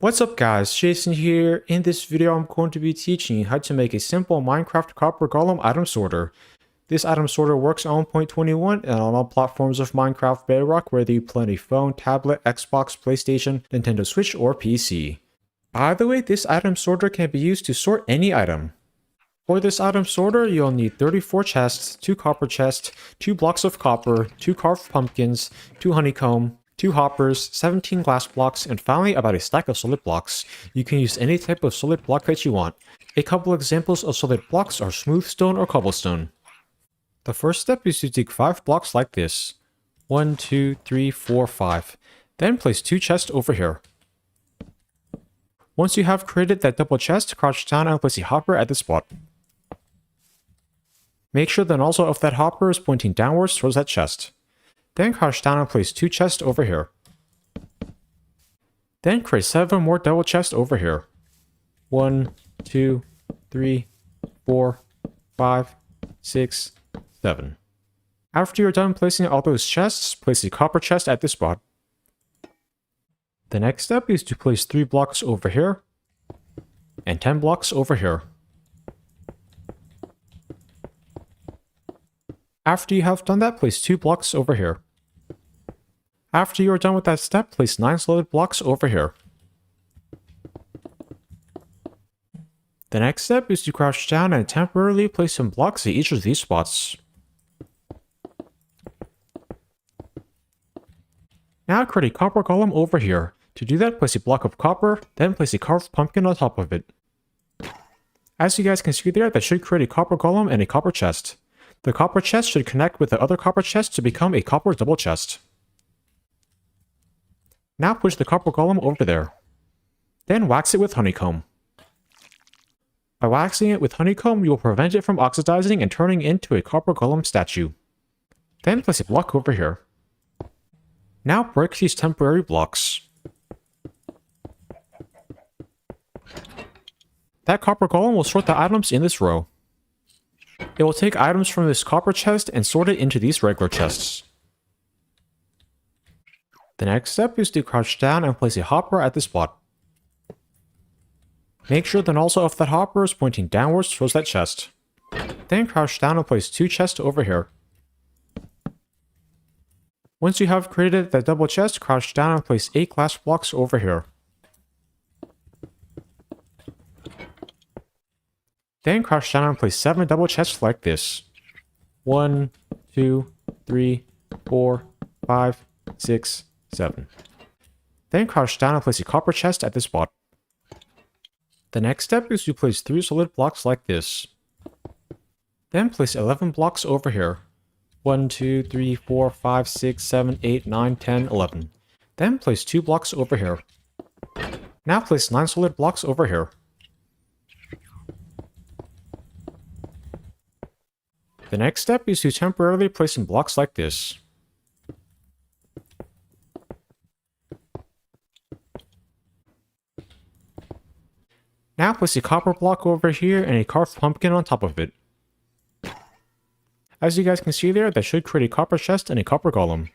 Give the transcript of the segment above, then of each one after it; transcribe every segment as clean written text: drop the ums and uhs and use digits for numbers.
What's up guys, Jason here. In this video I'm going to be teaching you how to make a simple Minecraft copper golem item sorter. This item sorter works on 1.21 and on all platforms of Minecraft Bedrock, whether you play on a phone, tablet, Xbox, PlayStation, Nintendo Switch, or PC. By the way, this item sorter can be used to sort any item. For this item sorter, you'll need 34 chests, 2 copper chests, 2 blocks of copper, 2 carved pumpkins, 2 honeycomb, 2 hoppers, 17 glass blocks, and finally about a stack of solid blocks. You can use any type of solid block that you want. A couple examples of solid blocks are smooth stone or cobblestone. The first step is to dig 5 blocks like this. 1, 2, 3, 4, 5. Then place 2 chests over here. Once you have created that double chest, crouch down and place a hopper at this spot. Make sure the nozzle of that hopper is pointing downwards towards that chest. Then crouch down and place 2 chests over here. Then create 7 more double chests over here. 1, 2, 3, 4, 5, 6, 7. After you're done placing all those chests, place a copper chest at this spot. The next step is to place 3 blocks over here and 10 blocks over here. After you have done that, place 2 blocks over here. After you are done with that step, place 9 solid blocks over here. The next step is to crouch down and temporarily place some blocks at each of these spots. Now create a copper golem over here. To do that, place a block of copper, then place a carved pumpkin on top of it. As you guys can see there, that should create a copper golem and a copper chest. The copper chest should connect with the other copper chest to become a copper double chest. Now push the copper golem over there. Then wax it with honeycomb. By waxing it with honeycomb, you will prevent it from oxidizing and turning into a copper golem statue. Then place a block over here. Now break these temporary blocks. That copper golem will sort the items in this row. It will take items from this copper chest and sort it into these regular chests. The next step is to crouch down and place a hopper at this spot. Make sure the nozzle of that hopper is pointing downwards towards that chest. Then crouch down and place 2 chests over here. Once you have created that double chest, crouch down and place 8 glass blocks over here. Then crouch down and place 7 double chests like this. 1, 2, 3, 4, 5, 6, 7. Then crouch down and place a copper chest at this spot. The next step is to place 3 solid blocks like this. Then place 11 blocks over here. 1, 2, 3, 4, 5, 6, 7, 8, 9, 10, 11. Then place 2 blocks over here. Now place 9 solid blocks over here. The next step is to temporarily place some blocks like this. Now place a copper block over here and a carved pumpkin on top of it. As you guys can see there, that should create a copper chest and a copper golem.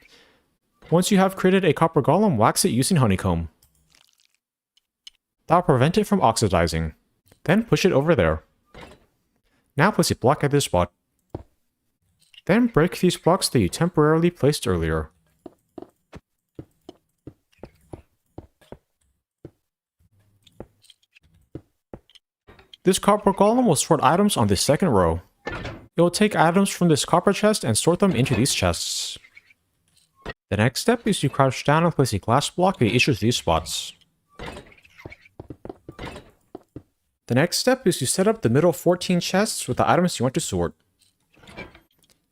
Once you have created a copper golem, wax it using honeycomb. That will prevent it from oxidizing. Then push it over there. Now place a block at this spot. Then break these blocks that you temporarily placed earlier. This copper golem will sort items on this second row. It will take items from this copper chest and sort them into these chests. The next step is to crouch down and place a glass block at each of these spots. The next step is to set up the middle 14 chests with the items you want to sort.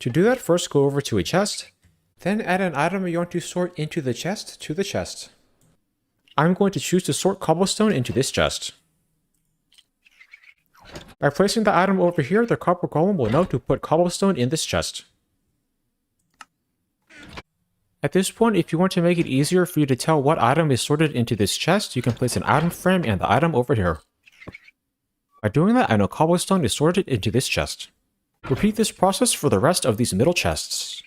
To do that, first go over to a chest, then add an item you want to sort into the chest to the chest. I'm going to choose to sort cobblestone into this chest. By placing the item over here, the copper golem will know to put cobblestone in this chest. At this point, if you want to make it easier for you to tell what item is sorted into this chest, you can place an item frame and the item over here. By doing that, I know cobblestone is sorted into this chest. Repeat this process for the rest of these middle chests.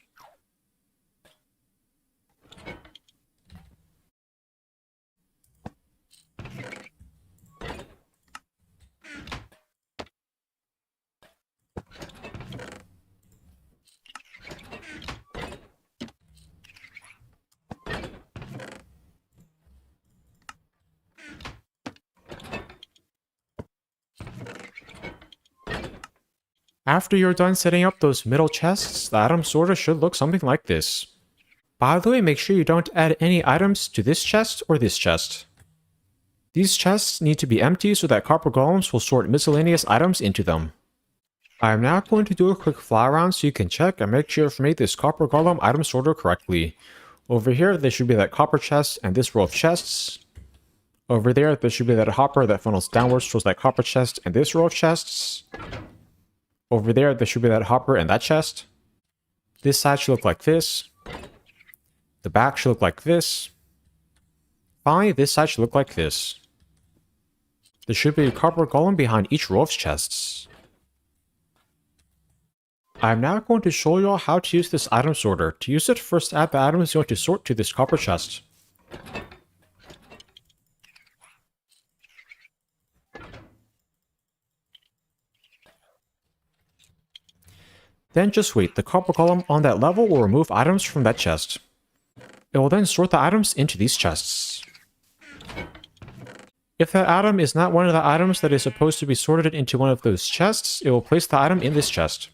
After you're done setting up those middle chests, the item sorter should look something like this. By the way, make sure you don't add any items to this chest or this chest. These chests need to be empty so that copper golems will sort miscellaneous items into them. I am now going to do a quick fly around so you can check and make sure I've made this copper golem item sorter correctly. Over here, there should be that copper chest and this row of chests. Over there should be that hopper that funnels downwards towards that copper chest and this row of chests. Over there should be that hopper and that chest. This side should look like this. The back should look like this. Finally, this side should look like this. There should be a copper golem behind each row of chests. I'm now going to show you all how to use this item sorter. To use it, first add the items you want to sort to this copper chest. Then just wait, the copper column on that level will remove items from that chest. It will then sort the items into these chests. If that item is not one of the items that is supposed to be sorted into one of those chests, it will place the item in this chest.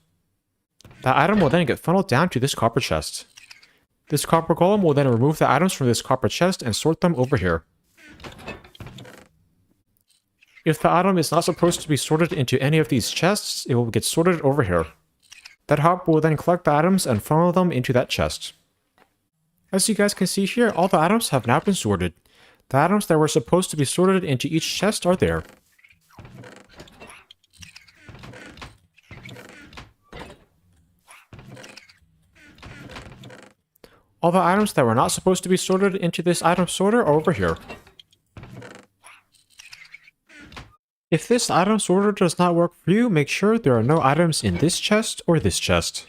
That item will then get funneled down to this copper chest. This copper golem will then remove the items from this copper chest and sort them over here. If the item is not supposed to be sorted into any of these chests, it will get sorted over here. That hopper will then collect the items and funnel them into that chest. As you guys can see here, all the items have now been sorted. The items that were supposed to be sorted into each chest are there. All the items that were not supposed to be sorted into this item sorter are over here. If this item sorter does not work for you, make sure there are no items in this chest or this chest.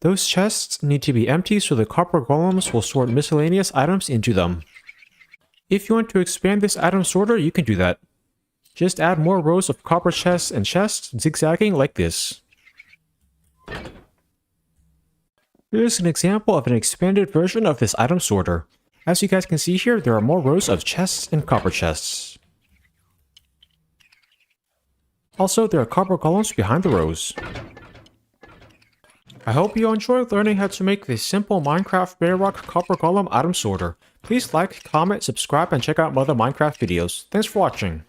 Those chests need to be empty so the copper golems will sort miscellaneous items into them. If you want to expand this item sorter, you can do that. Just add more rows of copper chests and chests zigzagging like this. Here's an example of an expanded version of this item sorter. As you guys can see here, there are more rows of chests and copper chests. Also, there are copper golems behind the rows. I hope you enjoyed learning how to make this simple Minecraft Bedrock copper golem item sorter. Please like, comment, subscribe, and check out my other Minecraft videos. Thanks for watching.